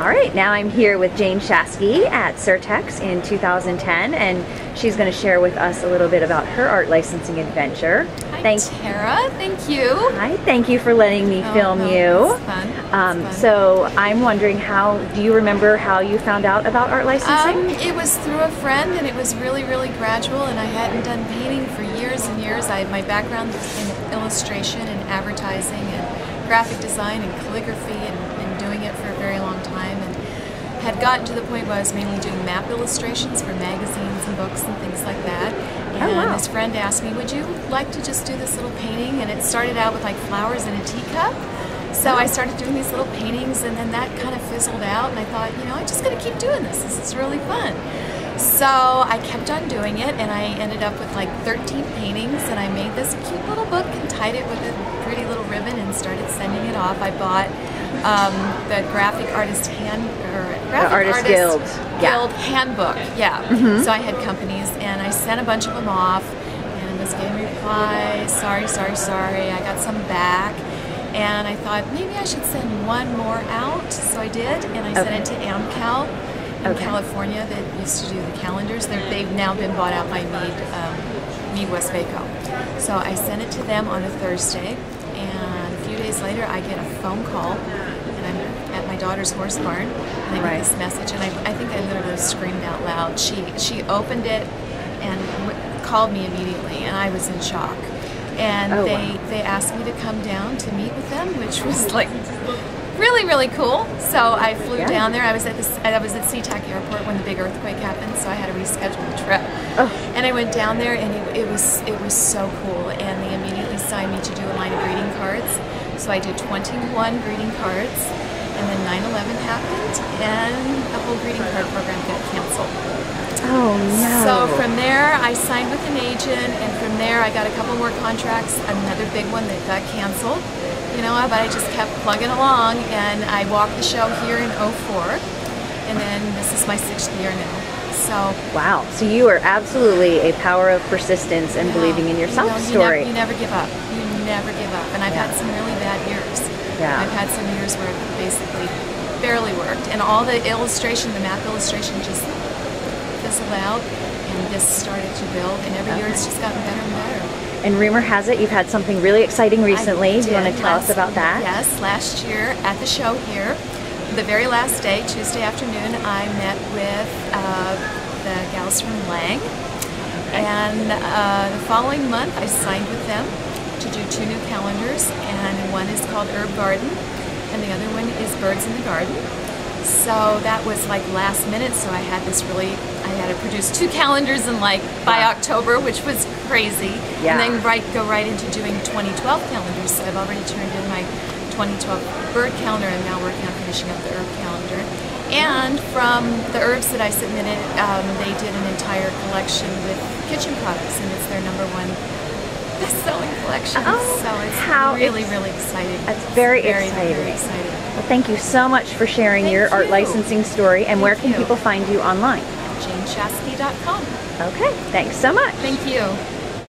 All right, now I'm here with Jane Shasky at Surtex in 2010, and she's going to share with us a little bit about her art licensing adventure. Hi, Tara. Thank you. Hi, thank you for letting me film you. It's fun. It's fun. So I'm wondering, do you remember how you found out about art licensing? It was through a friend, and it was really, really gradual, and I hadn't done painting for years and years. My background is in illustration and advertising and graphic design and calligraphy, and doing it for a very long time, and had gotten to the point where I was mainly doing map illustrations for magazines and books and things like that. And this friend asked me, would you like to just do this little painting? And it started out with like flowers in a teacup. So I started doing these little paintings, and then that kind of fizzled out, and I thought, you know, I'm just going to keep doing this. This is really fun. So I kept on doing it, and I ended up with like 13 paintings, and I made this cute little book and tied it with a pretty little ribbon and started sending it off. I bought the Graphic Artist Guild handbook. Yeah. So I had companies, and I sent a bunch of them off, and was getting replies. Sorry. I got some back, and I thought maybe I should send one more out. So I did, and I sent it to AmCal in California that used to do the calendars. They've now been bought out by Mead Westvaco. So I sent it to them on a Thursday, and a few days later I get a phone call, and I'm at my daughter's horse barn, and I get this message, and I think I literally screamed out loud. She opened it and called me immediately, and I was in shock. And they asked me to come down to meet with them, which was like really, really cool. So I flew down there. I was at SeaTac Airport when the big earthquake happened, so I had to reschedule the trip. And I went down there, and it was so cool. And they immediately signed me to do a line of greeting cards. So I did 21 greeting cards, and then 9/11 happened, and the whole greeting card program got canceled. Oh no! So from there, I signed with an agent, and from there, I got a couple more contracts. Another big one that got canceled. You know, but I just kept plugging along, and I walked the show here in '04, and then this is my 6th year now. So wow! So you are absolutely a power of persistence and believing in yourself story. You never give up. You never give up. And I've had some really bad years. I've had some years where it basically barely worked, and all the illustration, the map illustration, just fizzled out, and this started to build, and every year it's just gotten better and better. And rumor has it you've had something really exciting recently. Do you want to tell us about that? Yes, last year at the show here, the very last day, Tuesday afternoon, I met with the gals from Lang. And the following month I signed with them to do 2 new calendars, and one is called Herb Garden, and the other one is Birds in the Garden. So that was like last minute, so I had to produce 2 calendars in by October, which was crazy. And then go right into doing 2012 calendars. So I've already turned in my 2012 bird calendar, and now working on finishing up the herb calendar. And from the herbs that I submitted, they did an entire collection with kitchen products, and it's their #1 best-selling collection. So it's really, really exciting. That's very exciting. Very exciting. Well, thank you so much for sharing your art licensing story. And where can people find you online? JaneShasky.com. Okay, thanks so much. Thank you.